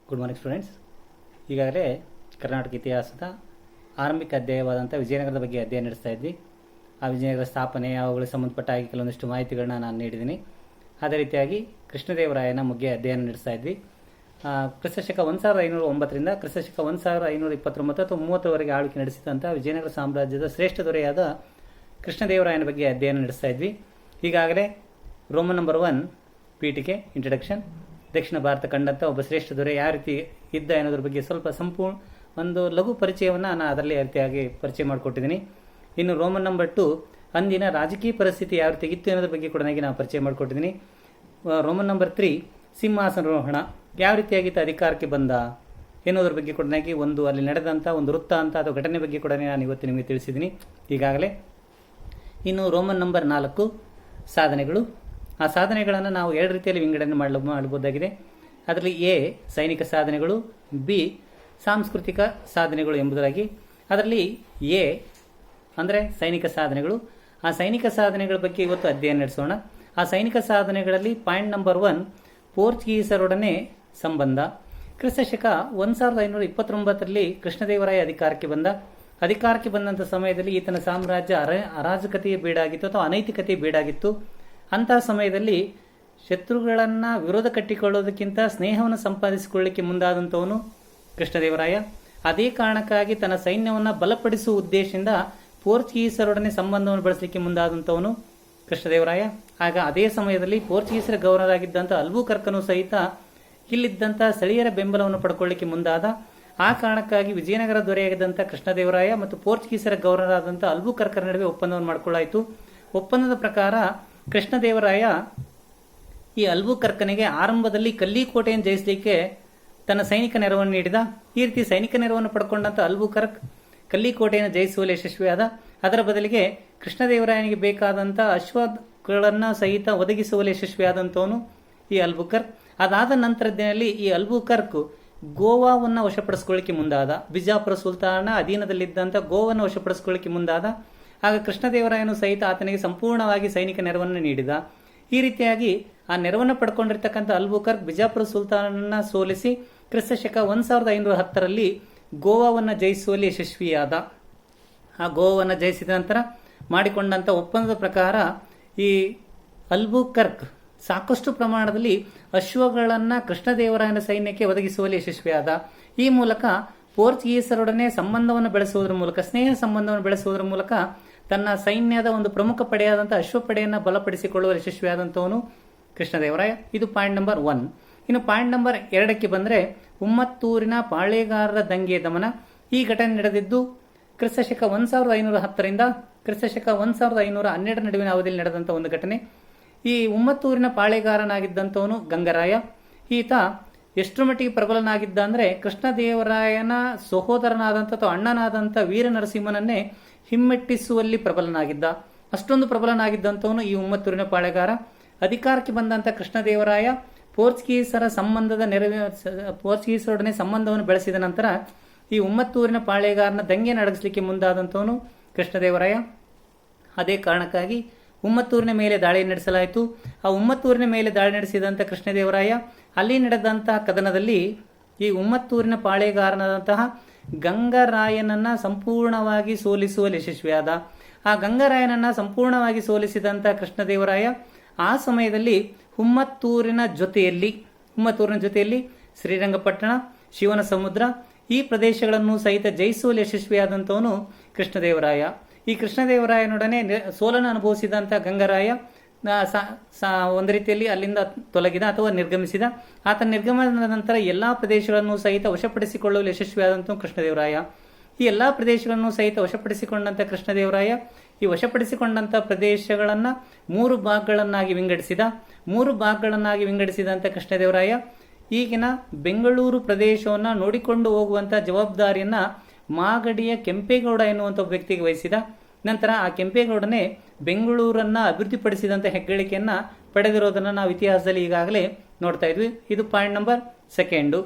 Good morning students. ಈಗಾಗಲೇ ಕರ್ನಾಟಕ ಇತಿಹಾಸದ ಆರಂಭಿಕ ಅಧ್ಯಾಯವಾದಂಥ ವಿಜಯನಗರದ ಬಗ್ಗೆ ಅಧ್ಯಯನ ನಡೆಸ್ತಾ ಇದ್ವಿ. ಆ ವಿಜಯನಗರ ಸ್ಥಾಪನೆ, ಅವುಗಳಿಗೆ ಸಂಬಂಧಪಟ್ಟ ಹಾಗೆ ಕೆಲವೊಂದಿಷ್ಟು ಮಾಹಿತಿಗಳನ್ನ ನಾನು ನೀಡಿದ್ದೀನಿ. ಅದೇ ರೀತಿಯಾಗಿ ಕೃಷ್ಣದೇವರಾಯನ ಬಗ್ಗೆ ಅಧ್ಯಯನ ನಡೆಸ್ತಾ ಇದ್ವಿ. ಕ್ರಿಸ್ತಶಕ 1509ರಿಂದ ಕ್ರಿಸ್ತಶಕ 1529 ಅಥವಾ 30ವರೆಗೆ ಆಳ್ವಿಕೆ ನಡೆಸಿದಂಥ ವಿಜಯನಗರ ಸಾಮ್ರಾಜ್ಯದ ಶ್ರೇಷ್ಠ ದೊರೆಯಾದ ಕೃಷ್ಣದೇವರಾಯನ ಬಗ್ಗೆ ಅಧ್ಯಯನ ನಡೆಸ್ತಾ ಇದ್ವಿ. ಈಗಾಗಲೇ ರೋಮನ್ ನಂಬರ್ 1 ಪೀಠಿಕೆ ಇಂಟ್ರಡಕ್ಷನ್, ದಕ್ಷಿಣ ಭಾರತ ಕಂಡಂಥ ಒಬ್ಬ ಶ್ರೇಷ್ಠ ದೊರೆ ಯಾವ ರೀತಿ ಇದ್ದ ಅನ್ನೋದ್ರ ಬಗ್ಗೆ ಸ್ವಲ್ಪ ಸಂಪೂರ್ಣ ಒಂದು ಲಘು ಪರಿಚಯವನ್ನು ನಾನು ಅದರಲ್ಲಿ ರೀತಿಯಾಗಿ ಪರಿಚಯ ಮಾಡಿಕೊಟ್ಟಿದ್ದೀನಿ. ಇನ್ನು ರೋಮನ್ ನಂಬರ್ 2 ಅಂದಿನ ರಾಜಕೀಯ ಪರಿಸ್ಥಿತಿ ಯಾವ ರೀತಿ ಇತ್ತು ಅನ್ನೋದ್ರ ಬಗ್ಗೆ ಕೂಡ ನಾನು ಪರಿಚಯ ಮಾಡಿಕೊಟ್ಟಿದ್ದೀನಿ. ರೋಮನ್ ನಂಬರ್ 3 ಸಿಂಹಾಸನಾರೋಹಣ ಯಾವ ರೀತಿಯಾಗಿತ್ತು, ಅಧಿಕಾರಕ್ಕೆ ಬಂದ ಎನ್ನುವುದ್ರ ಬಗ್ಗೆ ಕೂಡ ಒಂದು ಅಲ್ಲಿ ನಡೆದಂಥ ಒಂದು ವೃತ್ತ ಅಂತ ಅಥವಾ ಘಟನೆ ಬಗ್ಗೆ ಕೂಡ ನಾನು ಇವತ್ತು ನಿಮಗೆ ತಿಳಿಸಿದ್ದೀನಿ ಈಗಾಗಲೇ. ಇನ್ನು ರೋಮನ್ ನಂಬರ್ 4 ಸಾಧನೆಗಳು. ಆ ಸಾಧನೆಗಳನ್ನು ನಾವು ಎರಡು ರೀತಿಯಲ್ಲಿ ವಿಂಗಡಣೆ ಮಾಡಬಹುದಾಗಿದೆ. ಅದರಲ್ಲಿ ಎ ಸೈನಿಕ ಸಾಧನೆಗಳು, ಬಿ ಸಾಂಸ್ಕೃತಿಕ ಸಾಧನೆಗಳು ಎಂಬುದಾಗಿ. ಅದರಲ್ಲಿ ಎ ಅಂದರೆ ಸೈನಿಕ ಸಾಧನೆಗಳು. ಆ ಸೈನಿಕ ಸಾಧನೆಗಳ ಬಗ್ಗೆ ಇವತ್ತು ಅಧ್ಯಯನ ನಡೆಸೋಣ. ಆ ಸೈನಿಕ ಸಾಧನೆಗಳಲ್ಲಿ ಪಾಯಿಂಟ್ ನಂಬರ್ 1 ಪೋರ್ಚುಗೀಸರೊಡನೆ ಸಂಬಂಧ. ಕ್ರಿಸ್ತಶಕ 1529ರಲ್ಲಿ ಕೃಷ್ಣದೇವರಾಯ ಅಧಿಕಾರಕ್ಕೆ ಬಂದಂಥ ಸಮಯದಲ್ಲಿ ಈತನ ಸಾಮ್ರಾಜ್ಯ ಅರಾಜಕತೆಯ ಬೀಡಾಗಿತ್ತು ಅಥವಾ ಅನೈತಿಕತೆಯ ಬೀಡಾಗಿತ್ತು. ಅಂತಹ ಸಮಯದಲ್ಲಿ ಶತ್ರುಗಳನ್ನು ವಿರೋಧ ಕಟ್ಟಿಕೊಳ್ಳೋದಕ್ಕಿಂತ ಸ್ನೇಹವನ್ನು ಸಂಪಾದಿಸಿಕೊಳ್ಳಲಿಕ್ಕೆ ಮುಂದಾದಂಥವನು ಕೃಷ್ಣದೇವರಾಯ. ಅದೇ ಕಾರಣಕ್ಕಾಗಿ ತನ್ನ ಸೈನ್ಯವನ್ನು ಬಲಪಡಿಸುವ ಉದ್ದೇಶದಿಂದ ಪೋರ್ಚುಗೀಸರೊಡನೆ ಸಂಬಂಧವನ್ನು ಬೆಳೆಸಲಿಕ್ಕೆ ಮುಂದಾದಂಥವನು ಕೃಷ್ಣದೇವರಾಯ. ಆಗ ಅದೇ ಸಮಯದಲ್ಲಿ ಪೋರ್ಚುಗೀಸರ ಗವರ್ನರ್ ಆಗಿದ್ದಂಥ ಅಲ್ಬುಕರ್ಕನು ಸಹಿತ ಇಲ್ಲಿದ್ದಂಥ ಸ್ಥಳೀಯರ ಬೆಂಬಲವನ್ನು ಪಡ್ಕೊಳ್ಳಿಕ್ಕೆ ಮುಂದಾದ. ಆ ಕಾರಣಕ್ಕಾಗಿ ವಿಜಯನಗರ ದೊರೆಯಾಗಿದ್ದಂಥ ಕೃಷ್ಣದೇವರಾಯ ಮತ್ತು ಪೋರ್ಚುಗೀಸರ ಗವರ್ನರ್ ಆದಂಥ ಅಲ್ಬುಕರ್ಕರ ನಡುವೆ ಒಪ್ಪಂದವನ್ನು ಮಾಡಿಕೊಳ್ಳಾಯಿತು. ಒಪ್ಪಂದದ ಪ್ರಕಾರ ಕೃಷ್ಣದೇವರಾಯ ಈ ಅಲ್ಬುಕರ್ಕನಿಗೆ ಆರಂಭದಲ್ಲಿ ಕಲ್ಲಿಕೋಟೆಯನ್ನು ಜಯಿಸಲಿಕ್ಕೆ ತನ್ನ ಸೈನಿಕ ನೆರವನ್ನು ನೀಡಿದ. ಈ ರೀತಿ ಸೈನಿಕ ನೆರವನ್ನು ಪಡ್ಕೊಂಡಂಥ ಅಲ್ಬುಕರ್ಕ್ ಕಲ್ಲಿಕೋಟೆಯನ್ನು ಜಯಿಸುವಲ್ಲಿ ಯಶಸ್ವಿಯಾದ. ಅದರ ಬದಲಿಗೆ ಕೃಷ್ಣದೇವರಾಯನಿಗೆ ಬೇಕಾದಂಥ ಅಶ್ವಗಳನ್ನು ಸಹಿತ ಒದಗಿಸುವಲ್ಲಿ ಯಶಸ್ವಿಯಾದಂಥವನು ಈ ಅಲ್ಬುಕರ್ಕ್. ಅದಾದ ನಂತರದಲ್ಲಿ ಈ ಅಲ್ಬುಕರ್ಕ್ ಗೋವಾವನ್ನು ವಶಪಡಿಸಿಕೊಳ್ಳಿಕ್ಕೆ ಮುಂದಾದ. ಬಿಜಾಪುರ ಸುಲ್ತಾನ ಅಧೀನದಲ್ಲಿದ್ದಂಥ ಗೋವನ್ನು ವಶಪಡಿಸಿಕೊಳ್ಳಿಕ್ಕೆ ಮುಂದಾದ. ಆಗ ಕೃಷ್ಣದೇವರಾಯನು ಸಹಿತ ಆತನಿಗೆ ಸಂಪೂರ್ಣವಾಗಿ ಸೈನಿಕ ನೆರವನ್ನು ನೀಡಿದ. ಈ ರೀತಿಯಾಗಿ ಆ ನೆರವನ್ನು ಪಡ್ಕೊಂಡಿರ್ತಕ್ಕಂಥ ಅಲ್ಬುಕರ್ಕ್ ಬಿಜಾಪುರ ಸುಲ್ತಾನನ್ನ ಸೋಲಿಸಿ ಕ್ರಿಸ್ತಶಕ 1510ರಲ್ಲಿ ಗೋವಾವನ್ನು ಜಯಿಸುವಲ್ಲಿ ಯಶಸ್ವಿಯಾದ. ಆ ಗೋವಾವನ್ನು ಜಯಿಸಿದ ನಂತರ ಮಾಡಿಕೊಂಡಂಥ ಒಪ್ಪಂದದ ಪ್ರಕಾರ ಈ ಅಲ್ಬುಕರ್ಕ್ ಸಾಕಷ್ಟು ಪ್ರಮಾಣದಲ್ಲಿ ಅಶ್ವಗಳನ್ನು ಕೃಷ್ಣದೇವರಾಯನ ಸೈನ್ಯಕ್ಕೆ ಒದಗಿಸುವಲ್ಲಿ ಯಶಸ್ವಿಯಾದ. ಈ ಮೂಲಕ ಪೋರ್ಚುಗೀಸರೊಡನೆ ಸಂಬಂಧವನ್ನು ಬೆಳೆಸುವುದರ ಮೂಲಕ, ಸ್ನೇಹ ಸಂಬಂಧವನ್ನು ಬೆಳೆಸುವುದರ ಮೂಲಕ ತನ್ನ ಸೈನ್ಯದ ಒಂದು ಪ್ರಮುಖ ಪಡೆಯಾದಂಥ ಅಶ್ವಪಡೆಯನ್ನು ಬಲಪಡಿಸಿಕೊಳ್ಳುವ ಯಶಸ್ವಿಯಾದಂಥವನು ಕೃಷ್ಣದೇವರಾಯ. ಇದು ಪಾಯಿಂಟ್ ನಂಬರ್ 1. ಇನ್ನು ಪಾಯಿಂಟ್ ನಂಬರ್ 2ಕ್ಕೆ ಬಂದರೆ ಉಮ್ಮತ್ತೂರಿನ ಪಾಳೆಗಾರರ ದಂಗೆ ದಮನ. ಈ ಘಟನೆ ನಡೆದಿದ್ದು ಕ್ರಿಸ್ತಶಕ 1510ರಿಂದ ಕ್ರಿಸ್ತಶಕ 1512 ನಡುವಿನ ಅವಧಿಯಲ್ಲಿ ನಡೆದಂಥ ಒಂದು ಘಟನೆ. ಈ ಉಮ್ಮತ್ತೂರಿನ ಪಾಳೆಗಾರನಾಗಿದ್ದಂಥವನು ಗಂಗರಾಯ. ಈತ ಎಷ್ಟರ ಮಟ್ಟಿಗೆ ಪ್ರಬಲನಾಗಿದ್ದ ಅಂದರೆ ಕೃಷ್ಣದೇವರಾಯನ ಸಹೋದರನಾದಂಥ ಅಥವಾ ಅಣ್ಣನಾದಂಥ ವೀರ ನರಸಿಂಹನನ್ನೇ ಹಿಮ್ಮೆಟ್ಟಿಸುವಲ್ಲಿ ಪ್ರಬಲನಾಗಿದ್ದ. ಅಷ್ಟೊಂದು ಪ್ರಬಲನಾಗಿದ್ದಂಥವನು ಈ ಉಮ್ಮತ್ತೂರಿನ ಪಾಳೆಗಾರ. ಅಧಿಕಾರಕ್ಕೆ ಬಂದಂಥ ಕೃಷ್ಣದೇವರಾಯ ಪೋರ್ಚುಗೀಸರೊಡನೆ ಸಂಬಂಧವನ್ನು ಬೆಳೆಸಿದ ನಂತರ ಈ ಉಮ್ಮತ್ತೂರಿನ ಪಾಳೆಗಾರನ ದಂಗೆ ನಡೆಸಲಿಕ್ಕೆ ಮುಂದಾದಂಥವನು ಕೃಷ್ಣದೇವರಾಯ. ಅದೇ ಕಾರಣಕ್ಕಾಗಿ ಉಮ್ಮತ್ತೂರಿನ ಮೇಲೆ ದಾಳಿ ನಡೆಸಲಾಯಿತು. ಆ ಉಮ್ಮತ್ತೂರಿನ ಮೇಲೆ ದಾಳಿ ನಡೆಸಿದಂಥ ಕೃಷ್ಣದೇವರಾಯ ಅಲ್ಲಿ ನಡೆದಂತಹ ಕದನದಲ್ಲಿ ಈ ಉಮ್ಮತ್ತೂರಿನ ಪಾಳೆಗಾರನಾದಂತಹ ಗಂಗರಾಯನನ್ನ ಸಂಪೂರ್ಣವಾಗಿ ಸೋಲಿಸುವಲ್ಲಿ ಯಶಸ್ವಿಯಾದ. ಆ ಗಂಗರಾಯನನ್ನ ಸಂಪೂರ್ಣವಾಗಿ ಸೋಲಿಸಿದಂಥ ಕೃಷ್ಣದೇವರಾಯ ಆ ಸಮಯದಲ್ಲಿ ಉಮ್ಮತ್ತೂರಿನ ಜೊತೆಯಲ್ಲಿ ಶ್ರೀರಂಗಪಟ್ಟಣ, ಶಿವನ ಸಮುದ್ರ ಈ ಪ್ರದೇಶಗಳನ್ನು ಸಹಿತ ಜಯಿಸುವಲ್ಲಿ ಯಶಸ್ವಿಯಾದಂಥವನು ಕೃಷ್ಣದೇವರಾಯ. ಈ ಕೃಷ್ಣದೇವರಾಯನೊಡನೆ ಸೋಲನ್ನು ಅನುಭವಿಸಿದಂಥ ಗಂಗರಾಯ ಒಂದು ರೀತಿಯಲ್ಲಿ ಅಲ್ಲಿಂದ ತೊಲಗಿದ ಅಥವಾ ನಿರ್ಗಮಿಸಿದ. ಆತನ ನಿರ್ಗಮನದ ನಂತರ ಎಲ್ಲಾ ಪ್ರದೇಶಗಳನ್ನು ಸಹಿತ ವಶಪಡಿಸಿಕೊಳ್ಳಲು ಯಶಸ್ವಿಯಾದಂಥ ಕೃಷ್ಣದೇವರಾಯ. ಈ ಎಲ್ಲಾ ಪ್ರದೇಶಗಳನ್ನು ಸಹಿತ ವಶಪಡಿಸಿಕೊಂಡಂಥ ಕೃಷ್ಣದೇವರಾಯ ಈ ವಶಪಡಿಸಿಕೊಂಡಂಥ ಪ್ರದೇಶಗಳನ್ನು 3 ಭಾಗಗಳನ್ನಾಗಿ ವಿಂಗಡಿಸಿದಂಥ ಕೃಷ್ಣದೇವರಾಯ ಈಗಿನ ಬೆಂಗಳೂರು ಪ್ರದೇಶವನ್ನು ನೋಡಿಕೊಂಡು ಹೋಗುವಂಥ ಜವಾಬ್ದಾರಿಯನ್ನ ಮಾಗಡಿಯ ಕೆಂಪೇಗೌಡ ಎನ್ನುವಂಥ ವ್ಯಕ್ತಿಗೆ ವಹಿಸಿದ. ನಂತರ ಆ ಕೆಂಪೇಗೌಡನೇ ಬೆಂಗಳೂರನ್ನ ಅಭಿವೃದ್ಧಿಪಡಿಸಿದಂಥ ಹೆಗ್ಗಳಿಕೆಯನ್ನ ಪಡೆದಿರೋದನ್ನು ನಾವು ಇತಿಹಾಸದಲ್ಲಿ ಈಗಾಗಲೇ ನೋಡ್ತಾ ಇದ್ವಿ. ಇದು ಪಾಯಿಂಟ್ ನಂಬರ್ 2.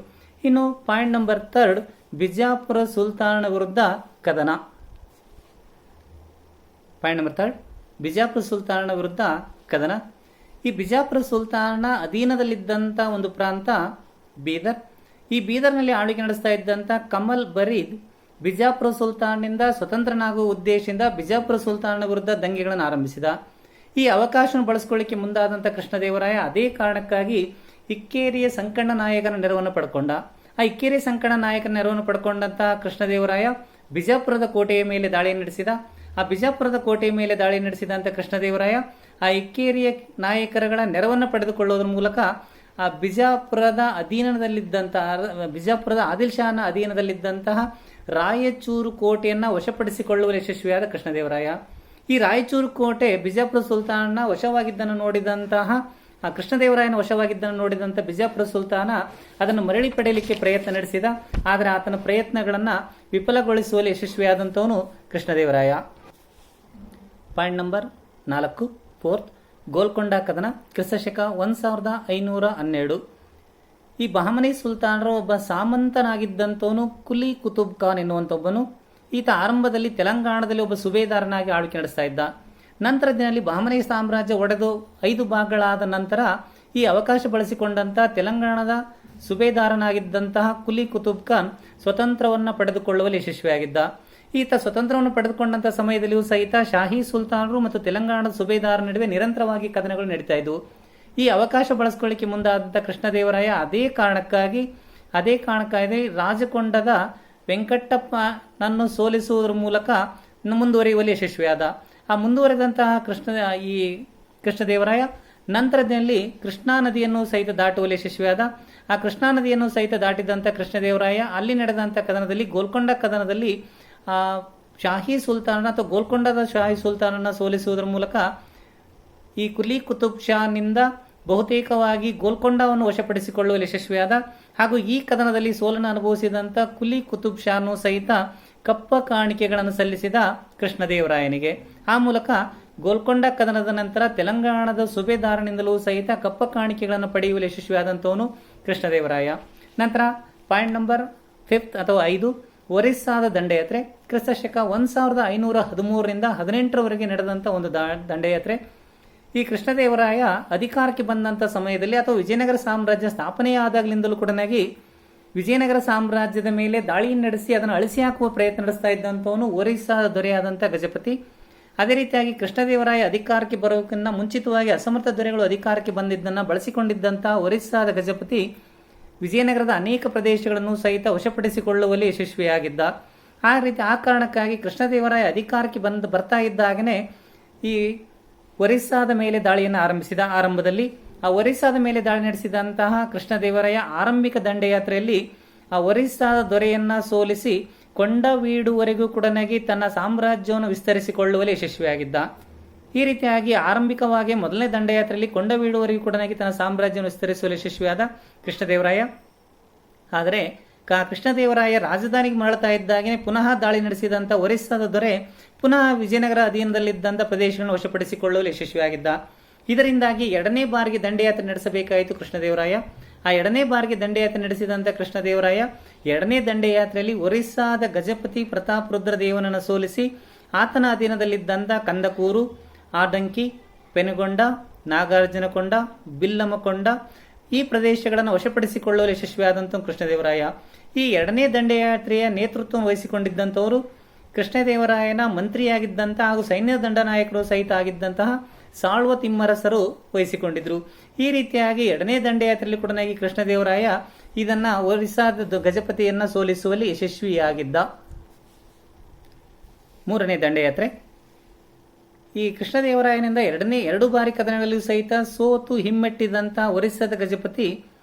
ಇನ್ನು ಪಾಯಿಂಟ್ ನಂಬರ್ 3 ಬಿಜಾಪುರ ಸುಲ್ತಾನನ ವಿರುದ್ಧ ಕದನ. ಪಾಯಿಂಟ್ ನಂಬರ್ 3 ಬಿಜಾಪುರ ಸುಲ್ತಾನನ ವಿರುದ್ಧ ಕದನ. ಈ ಬಿಜಾಪುರ ಸುಲ್ತಾನನ ಅಧೀನದಲ್ಲಿದ್ದಂಥ ಒಂದು ಪ್ರಾಂತ ಬೀದರ್. ಈ ಬೀದರ್ನಲ್ಲಿ ಆಳ್ವಿಕೆ ನಡೆಸ್ತಾ ಇದ್ದಂಥ ಕಮಲ್ ಬರೀದ್ ಬಿಜಾಪುರ ಸುಲ್ತಾನ್ನಿಂದ ಸ್ವತಂತ್ರನಾಗುವ ಉದ್ದೇಶದಿಂದ ಬಿಜಾಪುರ ಸುಲ್ತಾನನ ವಿರುದ್ಧ ದಂಗೆಗಳನ್ನು ಆರಂಭಿಸಿದ. ಈ ಅವಕಾಶವನ್ನು ಬಳಸಿಕೊಳ್ಳಿಕ್ಕೆ ಮುಂದಾದಂಥ ಕೃಷ್ಣದೇವರಾಯ ಅದೇ ಕಾರಣಕ್ಕಾಗಿ ಇಕ್ಕೇರಿಯ ಸಂಕಣ್ಣ ನಾಯಕನ ನೆರವನ್ನು ಪಡ್ಕೊಂಡ. ಆ ಇಕ್ಕೇರಿಯ ಸಂಕಣ್ಣ ನಾಯಕನ ನೆರವನ್ನು ಪಡ್ಕೊಂಡಂತಹ ಕೃಷ್ಣದೇವರಾಯ ಬಿಜಾಪುರದ ಕೋಟೆಯ ಮೇಲೆ ದಾಳಿ ನಡೆಸಿದ. ಆ ಬಿಜಾಪುರದ ಕೋಟೆಯ ಮೇಲೆ ದಾಳಿ ನಡೆಸಿದಂಥ ಕೃಷ್ಣದೇವರಾಯ ಆ ಇಕ್ಕೇರಿಯ ನಾಯಕರುಗಳ ನೆರವನ್ನು ಪಡೆದುಕೊಳ್ಳುವುದರ ಮೂಲಕ ಆ ಬಿಜಾಪುರದ ಆದಿಲ್ ಶಾಹನ ಅಧೀನದಲ್ಲಿದ್ದಂತಹ ರಾಯಚೂರು ಕೋಟೆಯನ್ನ ವಶಪಡಿಸಿಕೊಳ್ಳುವ ಯಶಸ್ವಿಯಾದ ಕೃಷ್ಣದೇವರಾಯ. ಈ ರಾಯಚೂರು ಕೋಟೆ ಬಿಜಾಪುರ ಸುಲ್ತಾನನ ವಶವಾಗಿದ್ದನ್ನು ನೋಡಿದಂತಹ ಕೃಷ್ಣದೇವರಾಯನ ವಶವಾಗಿದ್ದನ್ನು ನೋಡಿದಂಥ ಬಿಜಾಪುರ ಸುಲ್ತಾನ ಅದನ್ನು ಮರಳಿ ಪಡೆಯಲಿಕ್ಕೆ ಪ್ರಯತ್ನ ನಡೆಸಿದ. ಆದರೆ ಆತನ ಪ್ರಯತ್ನಗಳನ್ನು ವಿಫಲಗೊಳಿಸುವಲ್ಲಿ ಯಶಸ್ವಿಯಾದಂಥವನು ಕೃಷ್ಣದೇವರಾಯ. ಪಾಯಿಂಟ್ ನಂಬರ್ 4 4 ಗೋಲ್ಕೊಂಡ ಕದನ ಕ್ರಿಸ್ತಶಕ 1512. ಈ ಬಹಮನಿ ಸುಲ್ತಾನರ ಒಬ್ಬ ಸಾಮಂತನಾಗಿದ್ದಂಥವನು ಕುಲಿ ಕುತುಬ್ ಖಾನ್ ಎನ್ನುವಂಥೊಬ್ಬನು. ಈತ ಆರಂಭದಲ್ಲಿ ತೆಲಂಗಾಣದಲ್ಲಿ ಒಬ್ಬ ಸುಬೇದಾರನಾಗಿ ಆಳ್ವಿಕೆ ನಡೆಸ್ತಾ ಇದ್ದ. ನಂತರ ದಿನದಲ್ಲಿ ಬಹಮನಿ ಸಾಮ್ರಾಜ್ಯ ಒಡೆದು 5 ಭಾಗಗಳಾದ ನಂತರ ಈ ಅವಕಾಶ ಬಳಸಿಕೊಂಡಂತ ತೆಲಂಗಾಣದ ಸುಬೇದಾರನಾಗಿದ್ದಂತಹ ಕುಲಿ ಕುತುಬ್ ಖಾನ್ ಸ್ವತಂತ್ರವನ್ನು ಪಡೆದುಕೊಳ್ಳುವಲ್ಲಿ ಯಶಸ್ವಿಯಾಗಿದ್ದ. ಈತ ಸ್ವತಂತ್ರವನ್ನು ಪಡೆದುಕೊಂಡಂತ ಸಮಯದಲ್ಲಿಯೂ ಸಹಿತ ಶಾಹಿ ಸುಲ್ತಾನರು ಮತ್ತು ತೆಲಂಗಾಣದ ಸುಬೇದಾರರ ನಡುವೆ ನಿರಂತರವಾಗಿ ಕದನಗಳು ನಡೀತಾ ಇದ್ವು. ಈ ಅವಕಾಶ ಬಳಸಿಕೊಳ್ಳಿಕ್ಕೆ ಮುಂದಾದಂಥ ಕೃಷ್ಣದೇವರಾಯ ಅದೇ ಕಾರಣಕ್ಕಾಗಿ ರಾಜಕೊಂಡದ ವೆಂಕಟಪ್ಪನನ್ನು ಸೋಲಿಸುವುದರ ಮೂಲಕ ಮುಂದುವರಿಯುವಲ್ಲಿ ಯಶಸ್ವಿಯಾದ. ಆ ಮುಂದುವರೆದಂತಹ ಕೃಷ್ಣದೇವರಾಯ ನಂತರದಲ್ಲಿ ಕೃಷ್ಣಾ ನದಿಯನ್ನು ಸಹಿತ ದಾಟುವಲ್ಲಿ ಯಶಸ್ವಿಯಾದ. ಆ ಕೃಷ್ಣಾ ನದಿಯನ್ನು ಸಹಿತ ದಾಟಿದಂಥ ಕೃಷ್ಣದೇವರಾಯ ಅಲ್ಲಿ ನಡೆದಂಥ ಕದನದಲ್ಲಿ ಗೋಲ್ಕೊಂಡ ಕದನದಲ್ಲಿ ಶಾಹಿ ಸುಲ್ತಾನನ ಅಥವಾ ಗೋಲ್ಕೊಂಡದ ಶಾಹಿ ಸುಲ್ತಾನನ ಸೋಲಿಸುವುದರ ಮೂಲಕ ಈ ಕುಲಿ ಕುತುಬ್ ಶಾನಿಂದ ಬಹುತೇಕವಾಗಿ ಗೋಲ್ಕೊಂಡವನ್ನು ವಶಪಡಿಸಿಕೊಳ್ಳುವಲ್ಲಿ ಯಶಸ್ವಿಯಾದ. ಹಾಗೂ ಈ ಕದನದಲ್ಲಿ ಸೋಲನ್ನು ಅನುಭವಿಸಿದಂಥ ಕುಲಿ ಕುತುಬ್ ಶಾನು ಸಹಿತ ಕಪ್ಪ ಕಾಣಿಕೆಗಳನ್ನು ಸಲ್ಲಿಸಿದ ಕೃಷ್ಣದೇವರಾಯನಿಗೆ. ಆ ಮೂಲಕ ಗೋಲ್ಕೊಂಡ ಕದನದ ನಂತರ ತೆಲಂಗಾಣದ ಸುಬೇದಾರನಿಂದಲೂ ಸಹಿತ ಕಪ್ಪ ಕಾಣಿಕೆಗಳನ್ನು ಪಡೆಯುವಲ್ಲಿ ಯಶಸ್ವಿಯಾದಂಥವನು ಕೃಷ್ಣದೇವರಾಯ. ನಂತರ ಪಾಯಿಂಟ್ ನಂಬರ್ 5 ಅಥವಾ 5 ಒರಿಸ್ಸಾದ ದಂಡಯಾತ್ರೆ ಕ್ರಿಸ್ತಶಕ 1513ರಿಂದ 18ರವರೆಗೆ ನಡೆದಂಥ ಒಂದು ದಂಡಯಾತ್ರೆ. ಈ ಕೃಷ್ಣದೇವರಾಯ ಅಧಿಕಾರಕ್ಕೆ ಬಂದಂಥ ಸಮಯದಲ್ಲಿ ಅಥವಾ ವಿಜಯನಗರ ಸಾಮ್ರಾಜ್ಯ ಸ್ಥಾಪನೆಯಾದಾಗಲಿಂದಲೂ ಕೂಡ ವಿಜಯನಗರ ಸಾಮ್ರಾಜ್ಯದ ಮೇಲೆ ದಾಳಿಯನ್ನು ನಡೆಸಿ ಅದನ್ನು ಅಳಿಸಿ ಹಾಕುವ ಪ್ರಯತ್ನ ನಡೆಸ್ತಾ ಇದ್ದಂಥವನು ಒರಿಸ್ಸಾದ ದೊರೆಯಾದಂಥ ಗಜಪತಿ. ಅದೇ ರೀತಿಯಾಗಿ ಕೃಷ್ಣದೇವರಾಯ ಅಧಿಕಾರಕ್ಕೆ ಬರೋಕ್ಕಿಂತ ಮುಂಚಿತವಾಗಿ ಅಸಮರ್ಥ ದೊರೆಗಳು ಅಧಿಕಾರಕ್ಕೆ ಬಂದಿದ್ದನ್ನು ಬಳಸಿಕೊಂಡಿದ್ದಂತಹ ಒರಿಸ್ಸಾದ ಗಜಪತಿ ವಿಜಯನಗರದ ಅನೇಕ ಪ್ರದೇಶಗಳನ್ನು ಸಹಿತ ವಶಪಡಿಸಿಕೊಳ್ಳುವಲ್ಲಿ ಯಶಸ್ವಿಯಾಗಿದ್ದ. ಆ ಕಾರಣಕ್ಕಾಗಿ ಕೃಷ್ಣದೇವರಾಯ ಅಧಿಕಾರಕ್ಕೆ ಬರ್ತಾ ಇದ್ದಾಗನೇ ಈ ಒರಿಸ್ಸಾದ ಮೇಲೆ ದಾಳಿಯನ್ನು ಆರಂಭಿಸಿದ. ಆರಂಭದಲ್ಲಿ ಆ ಒರಿಸ್ಸಾದ ಮೇಲೆ ದಾಳಿ ನಡೆಸಿದಂತಹ ಕೃಷ್ಣದೇವರಾಯ ಆರಂಭಿಕ ದಂಡಯಾತ್ರೆಯಲ್ಲಿ ಆ ಒರಿಸ್ಸಾದ ದೊರೆಯನ್ನ ಸೋಲಿಸಿ ಕೊಂಡವೀಡುವರೆಗೂ ಕೂಡ ತನ್ನ ಸಾಮ್ರಾಜ್ಯವನ್ನು ವಿಸ್ತರಿಸಿಕೊಳ್ಳುವಲ್ಲಿ ಯಶಸ್ವಿಯಾಗಿದ್ದ. ಈ ರೀತಿಯಾಗಿ ಆರಂಭಿಕವಾಗಿ ಮೊದಲನೇ ದಂಡಯಾತ್ರೆಯಲ್ಲಿ ಕೊಂಡವೀಡುವರೆಗೂ ಕೂಡ ತನ್ನ ಸಾಮ್ರಾಜ್ಯವನ್ನು ವಿಸ್ತರಿಸುವಲ್ಲಿ ಯಶಸ್ವಿಯಾದ ಕೃಷ್ಣದೇವರಾಯ. ಆದರೆ ಕೃಷ್ಣದೇವರಾಯ ರಾಜಧಾನಿಗೆ ಮರಳುತ್ತಾ ಇದ್ದಾಗನೇ ಪುನಃ ದಾಳಿ ನಡೆಸಿದಂಥ ಒರಿಸ್ಸಾದ ದೊರೆ ಪುನಃ ವಿಜಯನಗರ ಅಧೀನದಲ್ಲಿದ್ದಂಥ ಪ್ರದೇಶಗಳನ್ನು ವಶಪಡಿಸಿಕೊಳ್ಳಲು ಯಶಸ್ವಿಯಾಗಿದ್ದ. ಇದರಿಂದಾಗಿ 2ನೇ ಬಾರಿಗೆ ದಂಡಯಾತ್ರೆ ನಡೆಸಬೇಕಾಯಿತು ಕೃಷ್ಣದೇವರಾಯ. ಆ 2ನೇ ಬಾರಿಗೆ ದಂಡಯಾತ್ರೆ ನಡೆಸಿದಂಥ ಕೃಷ್ಣದೇವರಾಯ 2ನೇ ದಂಡಯಾತ್ರೆಯಲ್ಲಿ ಒರಿಸ್ಸಾದ ಗಜಪತಿ ಪ್ರತಾಪ್ ರುದ್ರದೇವನನ್ನು ಸೋಲಿಸಿ ಆತನ ಅಧೀನದಲ್ಲಿದ್ದಂಥ ಕಂದಕೂರು, ಆಡಂಕಿ, ಪೆನುಗೊಂಡ, ನಾಗಾರ್ಜುನಕೊಂಡ, ಬಿಲ್ಲಮಕೊಂಡ ಈ ಪ್ರದೇಶಗಳನ್ನು ವಶಪಡಿಸಿಕೊಳ್ಳಲು ಯಶಸ್ವಿಯಾದಂಥ ಕೃಷ್ಣದೇವರಾಯ. ಈ 2ನೇ ದಂಡಯಾತ್ರೆಯ ನೇತೃತ್ವ ವಹಿಸಿಕೊಂಡಿದ್ದಂಥವರು ಕೃಷ್ಣದೇವರಾಯನ ಮಂತ್ರಿಯಾಗಿದ್ದಂಥ ಹಾಗೂ ಸೈನ್ಯ ದಂಡನಾಯಕರು ಸಹಿತ ಆಗಿದ್ದಂತಹ ಸಾಳ್ವ ತಿಮ್ಮರಸರು ವಹಿಸಿಕೊಂಡಿದ್ರು. ಈ ರೀತಿಯಾಗಿ 2ನೇ ದಂಡಯಾತ್ರೆಯಲ್ಲಿ ಕೂಡ ಕೃಷ್ಣದೇವರಾಯ ಇದನ್ನ ಒರಿಸ್ಸಾದ ಗಜಪತಿಯನ್ನ ಸೋಲಿಸುವಲ್ಲಿ ಯಶಸ್ವಿಯಾಗಿದ್ದ. 3ನೇ ದಂಡಯಾತ್ರೆ ಈ ಕೃಷ್ಣದೇವರಾಯನಿಂದ 2 ಬಾರಿ ಕದನಗಳಲ್ಲೂ ಸಹಿತ ಸೋತು ಹಿಮ್ಮೆಟ್ಟಿದಂಥ ಒರಿಸ್ಸಾದ ಗಜಪತಿ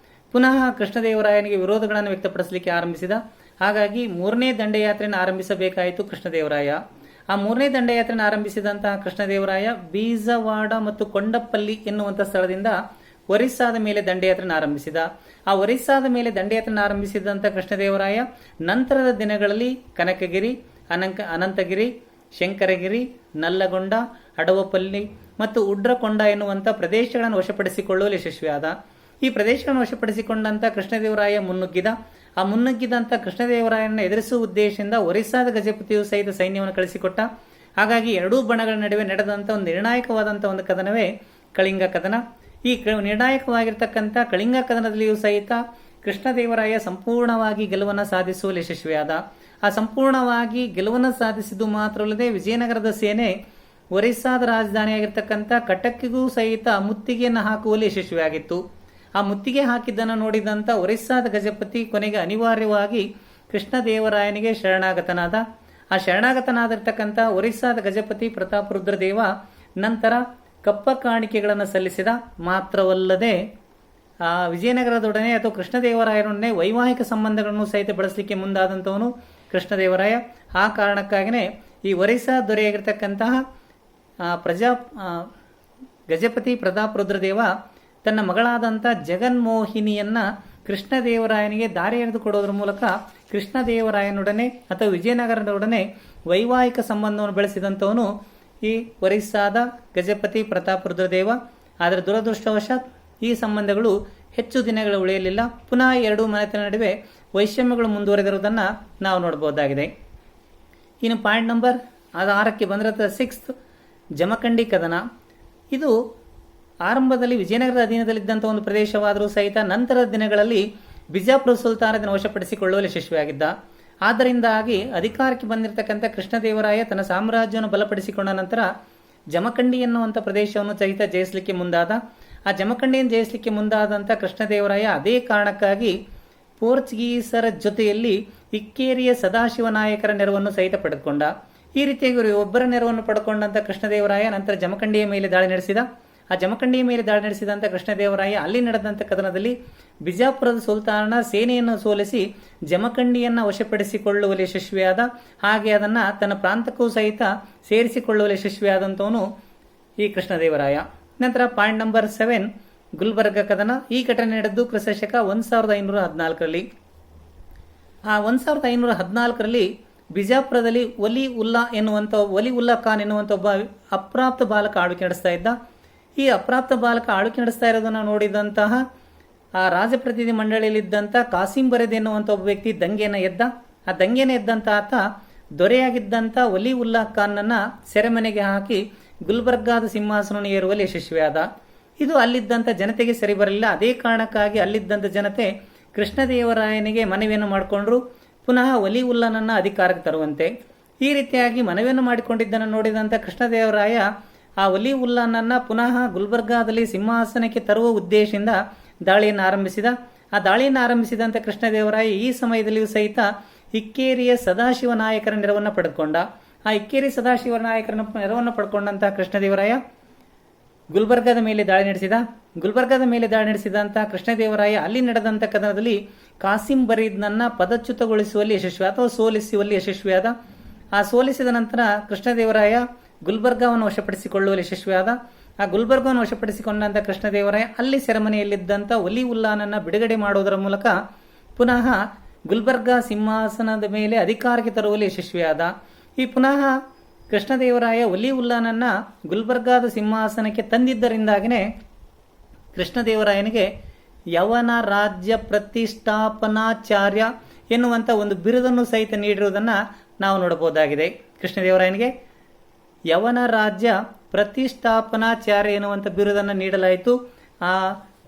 ಪುನಃ ಕೃಷ್ಣದೇವರಾಯನಿಗೆ ವಿರೋಧಗಳನ್ನು ವ್ಯಕ್ತಪಡಿಸಲಿಕ್ಕೆ ಆರಂಭಿಸಿದ. ಹಾಗಾಗಿ 3ನೇ ದಂಡಯಾತ್ರೆಯನ್ನು ಆರಂಭಿಸಬೇಕಾಯಿತು ಕೃಷ್ಣದೇವರಾಯ. ಆ 3ನೇ ದಂಡಯಾತ್ರೆಯನ್ನು ಆರಂಭಿಸಿದಂತಹ ಕೃಷ್ಣದೇವರಾಯ ಬೀಜವಾಡ ಮತ್ತು ಕೊಂಡಪಲ್ಲಿ ಎನ್ನುವಂಥ ಸ್ಥಳದಿಂದ ಒರಿಸ್ಸಾದ ಮೇಲೆ ದಂಡಯಾತ್ರೆಯನ್ನು ಆರಂಭಿಸಿದ. ಆ ಒರಿಸ್ಸಾದ ಮೇಲೆ ದಂಡಯಾತ್ರೆಯನ್ನು ಆರಂಭಿಸಿದಂಥ ಕೃಷ್ಣದೇವರಾಯ ನಂತರದ ದಿನಗಳಲ್ಲಿ ಕನಕಗಿರಿ, ಅನಂತಗಿರಿ, ಶಂಕರಗಿರಿ, ನಲ್ಲಗೊಂಡ, ಅಡವಪಲ್ಲಿ ಮತ್ತು ಉಡ್ರಕೊಂಡ ಎನ್ನುವಂಥ ಪ್ರದೇಶಗಳನ್ನು ವಶಪಡಿಸಿಕೊಳ್ಳಲು ಯಶಸ್ವಿಯಾದ. ಈ ಪ್ರದೇಶಗಳನ್ನು ವಶಪಡಿಸಿಕೊಂಡಂತ ಕೃಷ್ಣದೇವರಾಯ ಮುನ್ನುಗ್ಗಿದ. ಆ ಮುನ್ನುಗ್ಗಿದಂಥ ಕೃಷ್ಣದೇವರಾಯನನ್ನು ಎದುರಿಸುವ ಉದ್ದೇಶದಿಂದ ಒರಿಸ್ಸಾದ ಗಜಪತಿಯು ಸಹಿತ ಸೈನ್ಯವನ್ನು ಕಳಿಸಿಕೊಟ್ಟ. ಹಾಗಾಗಿ 2 ಬಣಗಳ ನಡುವೆ ನಡೆದಂಥ ಒಂದು ನಿರ್ಣಾಯಕವಾದಂಥ ಒಂದು ಕದನವೇ ಕಳಿಂಗ ಕದನ. ಈ ನಿರ್ಣಾಯಕವಾಗಿರ್ತಕ್ಕಂಥ ಕಳಿಂಗ ಕದನದಲ್ಲಿಯೂ ಸಹಿತ ಕೃಷ್ಣದೇವರಾಯ ಸಂಪೂರ್ಣವಾಗಿ ಗೆಲುವನ್ನು ಸಾಧಿಸುವಲ್ಲಿ ಯಶಸ್ವಿಯಾದ. ಆ ಸಂಪೂರ್ಣವಾಗಿ ಗೆಲುವನ್ನು ಸಾಧಿಸಿದ್ದು ಮಾತ್ರವಲ್ಲದೆ ವಿಜಯನಗರದ ಸೇನೆ ಒರಿಸ್ಸಾದ ರಾಜಧಾನಿಯಾಗಿರ್ತಕ್ಕಂಥ ಕಟಕ್ಕಿಗೂ ಸಹಿತ ಮುತ್ತಿಗೆಯನ್ನು ಹಾಕುವಲ್ಲಿ ಯಶಸ್ವಿಯಾಗಿತ್ತು. ಆ ಮುತ್ತಿಗೆ ಹಾಕಿದ್ದನ್ನು ನೋಡಿದಂಥ ಒರಿಸ್ಸಾದ ಗಜಪತಿ ಕೊನೆಗೆ ಅನಿವಾರ್ಯವಾಗಿ ಕೃಷ್ಣದೇವರಾಯನಿಗೆ ಶರಣಾಗತನಾದ. ಆ ಶರಣಾಗತನಾದಿರ್ತಕ್ಕಂಥ ಒರಿಸ್ಸಾದ ಗಜಪತಿ ಪ್ರತಾಪರುದ್ರದೇವ ನಂತರ ಕಪ್ಪ ಕಾಣಿಕೆಗಳನ್ನು ಸಲ್ಲಿಸಿದ. ಮಾತ್ರವಲ್ಲದೆ ಆ ವಿಜಯನಗರದೊಡನೆ ಅಥವಾ ಕೃಷ್ಣದೇವರಾಯರೊಡನೆ ವೈವಾಹಿಕ ಸಂಬಂಧಗಳನ್ನು ಸಹಿತ ಬೆಳೆಸಲಿಕ್ಕೆ ಮುಂದಾದಂಥವನು ಕೃಷ್ಣದೇವರಾಯ. ಆ ಕಾರಣಕ್ಕಾಗಿಯೇ ಈ ಒರಿಸ್ಸಾ ದೊರೆಯಾಗಿರ್ತಕ್ಕಂತಹ ಗಜಪತಿ ಪ್ರತಾಪರುದ್ರದೇವ ತನ್ನ ಮಗಳಾದಂಥ ಜಗನ್ಮೋಹಿನಿಯನ್ನ ಕೃಷ್ಣದೇವರಾಯನಿಗೆ ದಾರಿ ಎರೆದುಕೊಡೋದ್ರ ಮೂಲಕ ಕೃಷ್ಣದೇವರಾಯನೊಡನೆ ಅಥವಾ ವಿಜಯನಗರದೊಡನೆ ವೈವಾಹಿಕ ಸಂಬಂಧವನ್ನು ಬೆಳೆಸಿದಂಥವನು ಈ ಒರಿಸ್ಸಾದ ಗಜಪತಿ ಪ್ರತಾಪರುದ್ರದೇವ. ಆದರೆ ದುರದೃಷ್ಟವಶಾತ್ ಈ ಸಂಬಂಧಗಳು ಹೆಚ್ಚು ದಿನಗಳು ಉಳಿಯಲಿಲ್ಲ. ಪುನಃ ಎರಡೂ ಮನೆತನ ನಡುವೆ ವೈಷಮ್ಯಗಳು ಮುಂದುವರೆದಿರುವುದನ್ನು ನಾವು ನೋಡಬಹುದಾಗಿದೆ. ಇನ್ನು ಪಾಯಿಂಟ್ ನಂಬರ್ 6ಕ್ಕೆ ಬಂದಿರೋ 6th ಜಮಖಂಡಿ ಕದನ. ಇದು ಆರಂಭದಲ್ಲಿ ವಿಜಯನಗರದ ಅಧೀನದಲ್ಲಿದ್ದಂಥ ಒಂದು ಪ್ರದೇಶವಾದರೂ ಸಹಿತ ನಂತರದ ದಿನಗಳಲ್ಲಿ ಬಿಜಾಪುರ ಸುಲ್ತಾನದನ್ನು ವಶಪಡಿಸಿಕೊಳ್ಳುವಲ್ಲಿ ಯಶಸ್ವಿಯಾಗಿದ್ದ. ಆದ್ದರಿಂದಾಗಿ ಅಧಿಕಾರಕ್ಕೆ ಬಂದಿರತಕ್ಕಂಥ ಕೃಷ್ಣದೇವರಾಯ ತನ್ನ ಸಾಮ್ರಾಜ್ಯವನ್ನು ಬಲಪಡಿಸಿಕೊಂಡ ನಂತರ ಜಮಖಂಡಿ ಎನ್ನುವಂಥ ಪ್ರದೇಶವನ್ನು ಸಹಿತ ಜಯಿಸಲಿಕ್ಕೆ ಮುಂದಾದ. ಆ ಜಮಖಂಡಿಯನ್ನು ಜಯಿಸಲಿಕ್ಕೆ ಮುಂದಾದಂಥ ಕೃಷ್ಣದೇವರಾಯ ಅದೇ ಕಾರಣಕ್ಕಾಗಿ ಪೋರ್ಚುಗೀಸರ ಜೊತೆಯಲ್ಲಿ ಇಕ್ಕೇರಿಯ ಸದಾಶಿವ ನಾಯಕರ ನೆರವನ್ನು ಸಹಿತ ಪಡೆದುಕೊಂಡ. ಈ ರೀತಿಯಾಗಿ ಒಬ್ಬರ ನೆರವನ್ನು ಪಡೆದುಕೊಂಡಂಥ ಕೃಷ್ಣದೇವರಾಯ ನಂತರ ಜಮಖಂಡಿಯ ಮೇಲೆ ದಾಳಿ ನಡೆಸಿದ. ಆ ಜಮಖಂಡಿಯ ಮೇಲೆ ದಾಳಿ ನಡೆಸಿದಂಥ ಕೃಷ್ಣದೇವರಾಯ ಅಲ್ಲಿ ನಡೆದಂಥ ಕದನದಲ್ಲಿ ಬಿಜಾಪುರದ ಸುಲ್ತಾನನ ಸೇನೆಯನ್ನು ಸೋಲಿಸಿ ಜಮಖಂಡಿಯನ್ನು ವಶಪಡಿಸಿಕೊಳ್ಳುವಲ್ಲಿ ಯಶಸ್ವಿಯಾದ. ಹಾಗೆ ಅದನ್ನು ತನ್ನ ಪ್ರಾಂತಕ್ಕೂ ಸಹಿತ ಸೇರಿಸಿಕೊಳ್ಳುವಲ್ಲಿ ಯಶಸ್ವಿಯಾದಂಥವನು ಈ ಕೃಷ್ಣದೇವರಾಯ. ನಂತರ ಪಾಯಿಂಟ್ ನಂಬರ್ 7 ಗುಲ್ಬರ್ಗ ಕದನ. ಈ ಘಟನೆ ನಡೆದು ಕ್ರಿಸ್ತಶಕ 1514ರಲ್ಲಿ. ಆ 1514ರಲ್ಲಿ ಬಿಜಾಪುರದಲ್ಲಿ ವಲಿ ಉಲ್ಲಾ ಖಾನ್ ಎನ್ನುವಂಥ ಒಬ್ಬ ಅಪ್ರಾಪ್ತ ಬಾಲಕ ಆಳ್ವಿಕೆ ನಡೆಸ್ತಾ ಇದ್ದ. ಈ ಅಪ್ರಾಪ್ತ ಬಾಲಕ ಆಳ್ವಿಕೆ ನಡೆಸ್ತಾ ಇರೋದನ್ನು ನೋಡಿದಂತಹ ಆ ರಾಜಪ್ರತಿನಿಧಿ ಮಂಡಳಿಯಲ್ಲಿದ್ದಂಥ ಕಾಸಿಂ ಬರೆದ್ ಎನ್ನುವಂಥ ಒಬ್ಬ ವ್ಯಕ್ತಿ ದಂಗೆಯನ್ನು ಎದ್ದ. ಆ ದಂಗೆಯನ್ನು ಎದ್ದಂಥ ಆತ ದೊರೆಯಾಗಿದ್ದಂಥ ವಲಿ ಉಲ್ಲಾ ಖಾನ್ನನ್ನ ಸೆರೆಮನೆಗೆ ಹಾಕಿ ಗುಲ್ಬರ್ಗಾದ ಸಿಂಹಾಸನ ಏರುವಲ್ಲಿ ಯಶಸ್ವಿಯಾದ. ಇದು ಅಲ್ಲಿದ್ದಂಥ ಜನತೆಗೆ ಸರಿ ಬರಲಿಲ್ಲ. ಅದೇ ಕಾರಣಕ್ಕಾಗಿ ಅಲ್ಲಿದ್ದಂಥ ಜನತೆ ಕೃಷ್ಣದೇವರಾಯನಿಗೆ ಮನವಿಯನ್ನು ಮಾಡಿಕೊಂಡ್ರು, ಪುನಃ ವಲಿ ಉಲ್ಲಾನನ್ನ ಅಧಿಕಾರಕ್ಕೆ ತರುವಂತೆ. ಈ ರೀತಿಯಾಗಿ ಮನವಿಯನ್ನು ಮಾಡಿಕೊಂಡಿದ್ದನ್ನು ನೋಡಿದಂಥ ಕೃಷ್ಣದೇವರಾಯ ಆ ವಲಿ ಉಲ್ಲಾನನ್ನ ಪುನಃ ಗುಲ್ಬರ್ಗಾದಲ್ಲಿ ಸಿಂಹಾಸನಕ್ಕೆ ತರುವ ಉದ್ದೇಶದಿಂದ ದಾಳಿಯನ್ನು ಆರಂಭಿಸಿದ. ಆ ದಾಳಿಯನ್ನು ಆರಂಭಿಸಿದಂಥ ಕೃಷ್ಣದೇವರಾಯ ಈ ಸಮಯದಲ್ಲಿಯೂ ಸಹಿತ ಇಕ್ಕೇರಿಯ ಸದಾಶಿವ ನಾಯಕರ ನೆರವನ್ನು ಪಡೆದುಕೊಂಡ. ಆ ಇಕ್ಕೇರಿ ಸದಾಶಿವ ನಾಯಕರ ನೆರವನ್ನು ಪಡ್ಕೊಂಡಂತಹ ಕೃಷ್ಣದೇವರಾಯ ಗುಲ್ಬರ್ಗದ ಮೇಲೆ ದಾಳಿ ನಡೆಸಿದ. ಗುಲ್ಬರ್ಗದ ಮೇಲೆ ದಾಳಿ ನಡೆಸಿದಂತಹ ಕೃಷ್ಣದೇವರಾಯ ಅಲ್ಲಿ ನಡೆದಂಥ ಕದನದಲ್ಲಿ ಕಾಸಿಂ ಬರೀದ್ನನ್ನ ಪದಚ್ಯುತಗೊಳಿಸುವಲ್ಲಿ ಯಶಸ್ವಿ ಅಥವಾ ಸೋಲಿಸುವಲ್ಲಿ ಯಶಸ್ವಿಯಾದ. ಆ ಸೋಲಿಸಿದ ನಂತರ ಕೃಷ್ಣದೇವರಾಯ ಗುಲ್ಬರ್ಗವನ್ನು ವಶಪಡಿಸಿಕೊಳ್ಳುವಲ್ಲಿ ಯಶಸ್ವಿಯಾದ. ಆ ಗುಲ್ಬರ್ಗವನ್ನು ವಶಪಡಿಸಿಕೊಂಡಂತ ಕೃಷ್ಣದೇವರಾಯ ಅಲ್ಲಿ ಸೆರೆಮನೆಯಲ್ಲಿದ್ದಂಥ ವಲಿ ಉಲ್ಲಾನನ್ನ ಬಿಡುಗಡೆ ಮಾಡುವುದರ ಮೂಲಕ ಪುನಃ ಗುಲ್ಬರ್ಗ ಸಿಂಹಾಸನದ ಮೇಲೆ ಅಧಿಕಾರಕ್ಕೆ ತರುವಲ್ಲಿ ಯಶಸ್ವಿಯಾದ. ಈ ಪುನಃ ಕೃಷ್ಣದೇವರಾಯ ವಲಿ ಉಲ್ಲಾನನ್ನ ಗುಲ್ಬರ್ಗಾದ ಸಿಂಹಾಸನಕ್ಕೆ ತಂದಿದ್ದರಿಂದಾಗಿನೇ ಕೃಷ್ಣದೇವರಾಯನಿಗೆ ಯವನ ರಾಜ್ಯ ಪ್ರತಿಷ್ಠಾಪನಾಚಾರ್ಯ ಎನ್ನುವಂಥ ಒಂದು ಬಿರುದನ್ನು ಸಹಿತ ನೀಡಿರುವುದನ್ನು ನಾವು ನೋಡಬಹುದಾಗಿದೆ. ಕೃಷ್ಣದೇವರಾಯನಿಗೆ ಯವನ ರಾಜ್ಯ ಪ್ರತಿಷ್ಠಾಪನಾಚಾರ್ಯ ಎನ್ನುವಂಥ ಬಿರುದನ್ನು ನೀಡಲಾಯಿತು. ಆ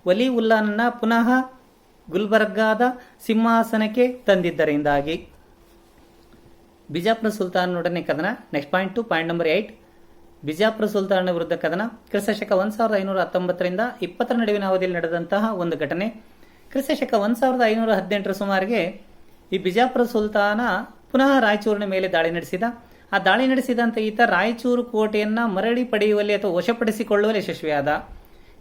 ವಲಿ ಉಲ್ಲಾನನ್ನ ಪುನಃ ಗುಲ್ಬರ್ಗಾದ ಸಿಂಹಾಸನಕ್ಕೆ ತಂದಿದ್ದರಿಂದಾಗಿ. ಬಿಜಾಪುರ ಸುಲ್ತಾನನೊಡನೆ ಕದನ. ನೆಕ್ಸ್ಟ್ ಪಾಯಿಂಟ್ ನಂಬರ್ 8 ಬಿಜಾಪುರ ಸುಲ್ತಾನನ ವಿರುದ್ಧ ಕದನ. ಕ್ರಿಸ್ತಶಕ 1519ರಿಂದ 20ರ ನಡುವಿನ ಅವಧಿಯಲ್ಲಿ ನಡೆದಂತಹ ಒಂದು ಘಟನೆ. ಕ್ರಿಸ್ತಶಕ 1518ರ ಸುಮಾರಿಗೆ ಈ ಬಿಜಾಪುರ ಸುಲ್ತಾನ ಪುನಃ ರಾಯಚೂರಿನ ಮೇಲೆ ದಾಳಿ ನಡೆಸಿದ. ಆ ದಾಳಿ ನಡೆಸಿದಂಥ ಈತ ರಾಯಚೂರು ಕೋಟೆಯನ್ನ ಮರಳಿ ಪಡೆಯುವಲ್ಲಿ ಅಥವಾ ವಶಪಡಿಸಿಕೊಳ್ಳುವಲ್ಲಿ ಯಶಸ್ವಿಯಾದ.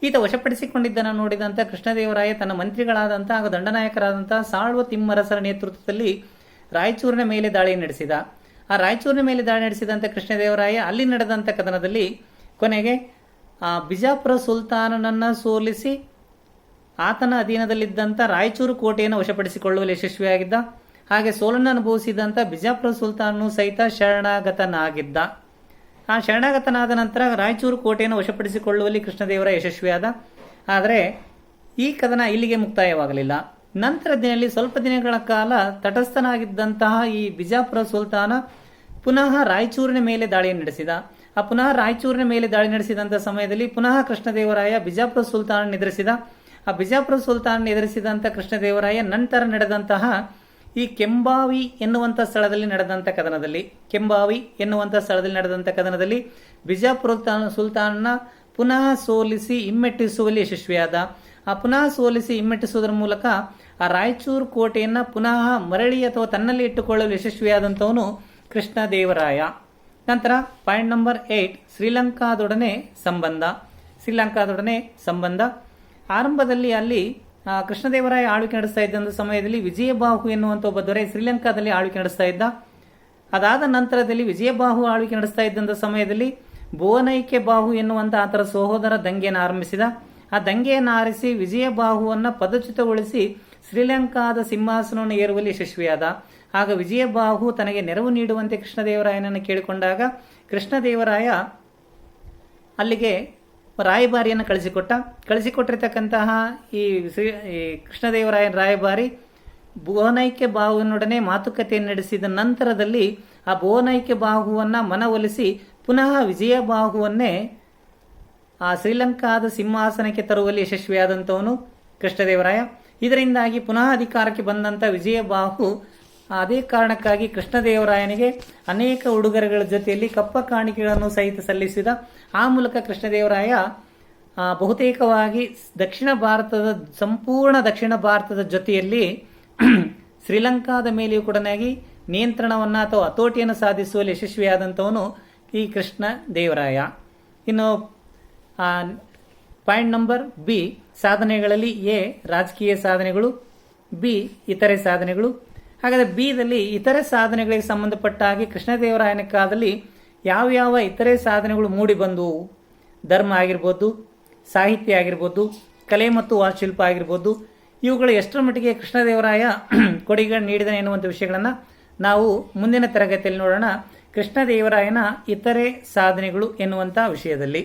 ಈತ ವಶಪಡಿಸಿಕೊಂಡಿದ್ದನ್ನು ನೋಡಿದಂಥ ಕೃಷ್ಣದೇವರಾಯ ತನ್ನ ಮಂತ್ರಿಗಳಾದಂಥ ಹಾಗೂ ದಂಡನಾಯಕರಾದಂತಹ ಸಾಳ್ವ ತಿಮ್ಮರಸರ ನೇತೃತ್ವದಲ್ಲಿ ರಾಯಚೂರಿನ ಮೇಲೆ ದಾಳಿ ನಡೆಸಿದ. ಆ ರಾಯಚೂರಿನ ಮೇಲೆ ದಾಳಿ ನಡೆಸಿದಂಥ ಕೃಷ್ಣದೇವರಾಯ ಅಲ್ಲಿ ನಡೆದಂಥ ಕದನದಲ್ಲಿ ಕೊನೆಗೆ ಆ ಬಿಜಾಪುರ ಸುಲ್ತಾನನನ್ನ ಸೋಲಿಸಿ ಆತನ ಅಧೀನದಲ್ಲಿದ್ದಂಥ ರಾಯಚೂರು ಕೋಟೆಯನ್ನು ವಶಪಡಿಸಿಕೊಳ್ಳುವಲ್ಲಿ ಯಶಸ್ವಿಯಾಗಿದ್ದ. ಹಾಗೆ ಸೋಲನ್ನು ಅನುಭವಿಸಿದಂಥ ಬಿಜಾಪುರ ಸುಲ್ತಾನನು ಸಹಿತ ಶರಣಾಗತನಾಗಿದ್ದ. ಆ ಶರಣಾಗತನಾದ ನಂತರ ರಾಯಚೂರು ಕೋಟೆಯನ್ನು ವಶಪಡಿಸಿಕೊಳ್ಳುವಲ್ಲಿ ಕೃಷ್ಣದೇವರಾಯ ಯಶಸ್ವಿಯಾದ. ಆದರೆ ಈ ಕದನ ಇಲ್ಲಿಗೆ ಮುಕ್ತಾಯವಾಗಲಿಲ್ಲ. ನಂತರ ದಿನದಲ್ಲಿ ಸ್ವಲ್ಪ ದಿನಗಳ ಕಾಲ ತಟಸ್ಥನಾಗಿದ್ದಂತಹ ಈ ಬಿಜಾಪುರ ಸುಲ್ತಾನ ಪುನಃ ರಾಯಚೂರಿನ ಮೇಲೆ ದಾಳಿಯನ್ನು ನಡೆಸಿದ. ಆ ಪುನಃ ರಾಯಚೂರಿನ ಮೇಲೆ ದಾಳಿ ನಡೆಸಿದಂಥ ಸಮಯದಲ್ಲಿ ಪುನಃ ಕೃಷ್ಣದೇವರಾಯ ಬಿಜಾಪುರ ಸುಲ್ತಾನ ಎದುರಿಸಿದ. ಆ ಬಿಜಾಪುರ ಸುಲ್ತಾನ್ ಎದುರಿಸಿದಂಥ ಕೃಷ್ಣದೇವರಾಯ ನಂತರ ನಡೆದಂತಹ ಈ ಕೆಂಬಾವಿ ಎನ್ನುವಂಥ ಸ್ಥಳದಲ್ಲಿ ನಡೆದಂಥ ಕದನದಲ್ಲಿ ಬಿಜಾಪುರ ಸುಲ್ತಾನ್ನ ಪುನಃ ಸೋಲಿಸಿ ಹಿಮ್ಮೆಟ್ಟಿಸುವಲ್ಲಿ ಯಶಸ್ವಿಯಾದ. ಆ ಪುನಃ ಸೋಲಿಸಿ ಹಿಮ್ಮೆಟ್ಟಿಸುವುದರ ಮೂಲಕ ಆ ರಾಯಚೂರು ಕೋಟೆಯನ್ನು ಪುನಃ ಮರಳಿ ಅಥವಾ ತನ್ನಲ್ಲಿ ಇಟ್ಟುಕೊಳ್ಳಲು ಯಶಸ್ವಿಯಾದಂಥವನು ಕೃಷ್ಣದೇವರಾಯ. ನಂತರ ಪಾಯಿಂಟ್ ನಂಬರ್ 8, ಶ್ರೀಲಂಕಾದೊಡನೆ ಸಂಬಂಧ. ಆರಂಭದಲ್ಲಿ ಅಲ್ಲಿ ಕೃಷ್ಣದೇವರಾಯ ಆಳ್ವಿಕೆ ನಡೆಸ್ತಾ ಇದ್ದಂಥ ಸಮಯದಲ್ಲಿ ವಿಜಯಬಾಹು ಎನ್ನುವಂಥ ಒಬ್ಬ ದೊರೆ ಶ್ರೀಲಂಕಾದಲ್ಲಿ ಆಳ್ವಿಕೆ ನಡೆಸ್ತಾ ಇದ್ದ. ಅದಾದ ನಂತರದಲ್ಲಿ ವಿಜಯಬಾಹು ಆಳ್ವಿಕೆ ನಡೆಸ್ತಾ ಇದ್ದಂಥ ಸಮಯದಲ್ಲಿ ಭುವನೈಕ್ಯ ಬಾಹು ಎನ್ನುವಂಥ ಆತರ ಸಹೋದರ ದಂಗೆಯನ್ನು ಆರಂಭಿಸಿದ. ಆ ದಂಗೆಯನ್ನು ಆರಿಸಿ ವಿಜಯಬಾಹುವನ್ನು ಪದಚ್ಯುತಗೊಳಿಸಿ ಶ್ರೀಲಂಕಾದ ಸಿಂಹಾಸನವನ್ನು ಏರುವಲ್ಲಿ ಯಶಸ್ವಿಯಾದ. ಆಗ ವಿಜಯಬಾಹು ತನಗೆ ನೆರವು ನೀಡುವಂತೆ ಕೃಷ್ಣದೇವರಾಯನನ್ನು ಕೇಳಿಕೊಂಡಾಗ ಕೃಷ್ಣದೇವರಾಯ ಅಲ್ಲಿಗೆ ರಾಯಭಾರಿಯನ್ನು ಕಳಿಸಿಕೊಟ್ಟಿರ್ತಕ್ಕಂತಹ ಈ ಕೃಷ್ಣದೇವರಾಯನ ರಾಯಭಾರಿ ಭುವನೈಕ್ಯ ಬಾಹುವಿನೊಡನೆ ಮಾತುಕತೆಯನ್ನು ನಡೆಸಿದ ನಂತರದಲ್ಲಿ ಆ ಭುವನೈಕ್ಯ ಬಾಹುವನ್ನು ಮನವೊಲಿಸಿ ಪುನಃ ವಿಜಯಬಾಹುವನ್ನೇ ಆ ಶ್ರೀಲಂಕಾದ ಸಿಂಹಾಸನಕ್ಕೆ ತರುವಲ್ಲಿ ಯಶಸ್ವಿಯಾದಂಥವನು ಕೃಷ್ಣದೇವರಾಯ. ಇದರಿಂದಾಗಿ ಪುನಃ ಅಧಿಕಾರಕ್ಕೆ ಬಂದಂಥ ವಿಜಯಬಾಹು ಅದೇ ಕಾರಣಕ್ಕಾಗಿ ಕೃಷ್ಣದೇವರಾಯನಿಗೆ ಅನೇಕ ಉಡುಗೊರೆಗಳ ಜೊತೆಯಲ್ಲಿ ಕಪ್ಪ ಕಾಣಿಕೆಗಳನ್ನು ಸಹಿತ ಸಲ್ಲಿಸಿದ. ಆ ಮೂಲಕ ಕೃಷ್ಣದೇವರಾಯ ಬಹುತೇಕವಾಗಿ ಸಂಪೂರ್ಣ ದಕ್ಷಿಣ ಭಾರತದ ಜೊತೆಯಲ್ಲಿ ಶ್ರೀಲಂಕಾದ ಮೇಲೆಯೂ ಕೂಡ ನಿಯಂತ್ರಣವನ್ನು ಅಥವಾ ಹತೋಟಿಯನ್ನು ಸಾಧಿಸುವಲ್ಲಿ ಯಶಸ್ವಿಯಾದಂಥವನು ಈ ಕೃಷ್ಣ ದೇವರಾಯ. ಇನ್ನು ಪಾಯಿಂಟ್ ನಂಬರ್ ಬಿ, ಸಾಧನೆಗಳಲ್ಲಿ ಎ ರಾಜಕೀಯ ಸಾಧನೆಗಳು, ಬಿ ಇತರೆ ಸಾಧನೆಗಳು. ಹಾಗಾದರೆ ಬಿದಲ್ಲಿ ಇತರೆ ಸಾಧನೆಗಳಿಗೆ ಸಂಬಂಧಪಟ್ಟ ಹಾಗೆ ಕೃಷ್ಣದೇವರಾಯನ ಕಾಲದಲ್ಲಿ ಯಾವ್ಯಾವ ಇತರೆ ಸಾಧನೆಗಳು ಮೂಡಿ ಬಂದವು? ಧರ್ಮ ಆಗಿರ್ಬೋದು, ಸಾಹಿತ್ಯ ಆಗಿರ್ಬೋದು, ಕಲೆ ಮತ್ತು ವಾಸ್ತುಶಿಲ್ಪ ಆಗಿರ್ಬೋದು. ಇವುಗಳು ಎಷ್ಟರ ಮಟ್ಟಿಗೆ ಕೃಷ್ಣದೇವರಾಯ ಕೊಡುಗೆ ನೀಡಿದನೆ ಎನ್ನುವಂಥ ವಿಷಯಗಳನ್ನು ನಾವು ಮುಂದಿನ ತರಗತಿಯಲ್ಲಿ ನೋಡೋಣ. ಕೃಷ್ಣದೇವರಾಯನ ಇತರೆ ಸಾಧನೆಗಳು ಎನ್ನುವಂಥ ವಿಷಯದಲ್ಲಿ